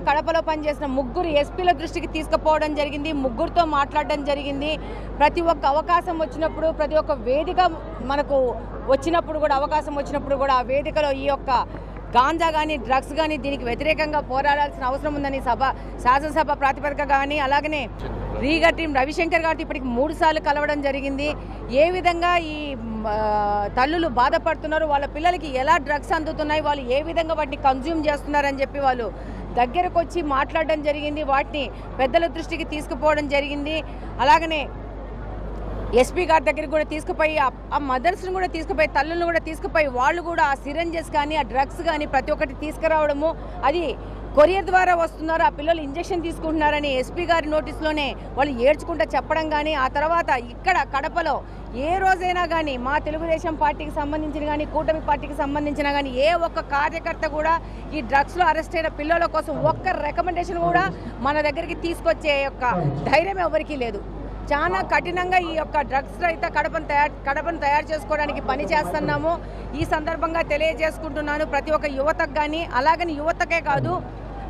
కడపలో పనిచేసిన ముగ్గురు ఎస్పీల దృష్టికి తీసుకుపోవడం జరిగింది, ముగ్గురితో మాట్లాడడం జరిగింది. ప్రతి ఒక్క అవకాశం వచ్చినప్పుడు, ప్రతి ఒక్క వేదిక మనకు వచ్చినప్పుడు కూడా, అవకాశం వచ్చినప్పుడు కూడా ఆ వేదికలో ఈ యొక్క గాంజా కానీ డ్రగ్స్ కానీ దీనికి వ్యతిరేకంగా పోరాడాల్సిన అవసరం ఉందని శాసనసభ ప్రాతిపదిక కానీ, అలాగనే రీగర్ టీం రవిశంకర్ గారితో ఇప్పటికి 3 సార్లు కలవడం జరిగింది. ఏ విధంగా ఈ తల్లులు బాధపడుతున్నారు, వాళ్ళ పిల్లలకి ఎలా డ్రగ్స్ అందుతున్నాయి, వాళ్ళు ఏ విధంగా వాటిని కన్జ్యూమ్ చేస్తున్నారని చెప్పి వాళ్ళు దగ్గరకు వచ్చి మాట్లాడడం జరిగింది. వాటిని పెద్దల దృష్టికి తీసుకుపోవడం జరిగింది. అలాగనే ఎస్పీ గారి దగ్గరికి కూడా తీసుకుపోయి ఆ మదర్స్ని కూడా తీసుకుపోయి, తల్లులను కూడా తీసుకుపోయి వాళ్ళు కూడా ఆ సిరంజెస్ కానీ ఆ డ్రగ్స్ కానీ ప్రతి ఒక్కటి తీసుకురావడము, అది కొరియర్ ద్వారా వస్తున్నారు, ఆ పిల్లలు ఇంజెక్షన్ తీసుకుంటున్నారని ఎస్పీ గారి నోటీస్లోనే వాళ్ళు ఏడ్చుకుంటూ చెప్పడం కానీ, ఆ తర్వాత ఇక్కడ కడపలో ఏ రోజైనా కానీ మా తెలుగుదేశం పార్టీకి సంబంధించిన కానీ కూటమి పార్టీకి సంబంధించిన కానీ ఏ ఒక్క కార్యకర్త కూడా ఈ డ్రగ్స్లో అరెస్ట్ అయిన పిల్లల కోసం ఒక్క రికమెండేషన్ కూడా మన దగ్గరికి తీసుకొచ్చే యొక్క ధైర్యం ఎవరికీ లేదు. చాలా కఠినంగా ఈ యొక్క డ్రగ్స్ రహిత కడపను తయారు చేసుకోవడానికి పని చేస్తున్నాము. ఈ సందర్భంగా తెలియజేసుకుంటున్నాను ప్రతి ఒక్క యువతకు కానీ, అలాగని యువతకే కాదు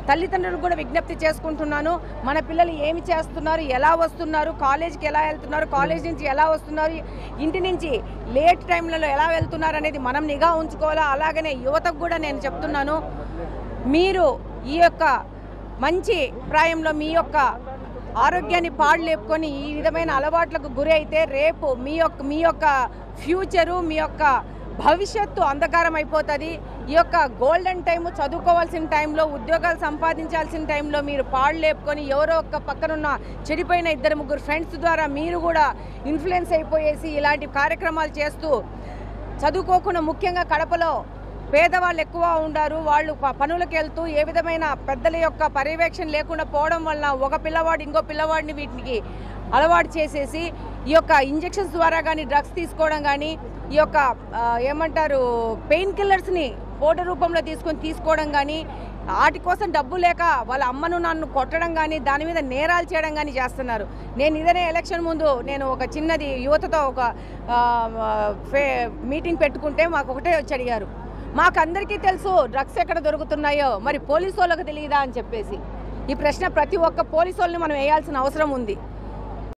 తల్లిదండ్రులకు కూడా విజ్ఞప్తి చేసుకుంటున్నాను. మన పిల్లలు ఏమి చేస్తున్నారు, ఎలా వస్తున్నారు, కాలేజీకి ఎలా వెళ్తున్నారు, కాలేజ్ నుంచి ఎలా వస్తున్నారు, ఇంటి నుంచి లేట్ టైంలలో ఎలా వెళ్తున్నారు అనేది మనం నిఘా ఉంచుకోవాలా. అలాగనే యువతకు కూడా నేను చెప్తున్నాను, మీరు ఈ యొక్క మంచి ప్రాయంలో మీ యొక్క ఆరోగ్యాన్ని పాడు లేపుకొని ఈ విధమైన అలవాట్లకు గురి అయితే రేపు మీ యొక్క ఫ్యూచరు, మీ యొక్క భవిష్యత్తు అంధకారం అయిపోతుంది. ఈ యొక్క గోల్డెన్ టైము, చదువుకోవాల్సిన టైంలో, ఉద్యోగాలు సంపాదించాల్సిన టైంలో మీరు పాడు లేపుకొని ఎవరో ఒక పక్కనున్న చెడిపోయిన 2-3 ఫ్రెండ్స్ ద్వారా మీరు కూడా ఇన్ఫ్లుయెన్స్ అయిపోయేసి ఇలాంటి కార్యక్రమాలు చేస్తూ చదువుకోకుండా, ముఖ్యంగా కడపలో పేదవాళ్ళు ఎక్కువ ఉండారు, వాళ్ళు పనులకు వెళ్తూ ఏ విధమైన పెద్దల యొక్క పర్యవేక్షణ లేకుండా పోవడం వల్ల ఒక పిల్లవాడు ఇంకో పిల్లవాడిని వీటికి అలవాటు చేసేసి ఈ యొక్క ఇంజెక్షన్స్ ద్వారా కానీ డ్రగ్స్ తీసుకోవడం కానీ, ఈ యొక్క ఏమంటారు పెయిన్ కిల్లర్స్ని పౌడర్ రూపంలో తీసుకోవడం కానీ, వాటి కోసం డబ్బు లేక వాళ్ళ అమ్మను నన్ను కొట్టడం కానీ, దాని మీద నేరాలు చేయడం కానీ చేస్తున్నారు. నేను ఇదనే ఎలక్షన్ ముందు నేను ఒక చిన్నది యువతతో ఒక మీటింగ్ పెట్టుకుంటే మాకు ఒకటే వచ్చి అడిగారు, మాకందరికీ తెలుసు డ్రగ్స్ ఎక్కడ దొరుకుతున్నాయో, మరి పోలీసు వాళ్ళకు తెలియదా అని చెప్పేసి. ఈ ప్రశ్న ప్రతి ఒక్క పోలీసు వాళ్ళని మనం వేయాల్సిన అవసరం ఉంది.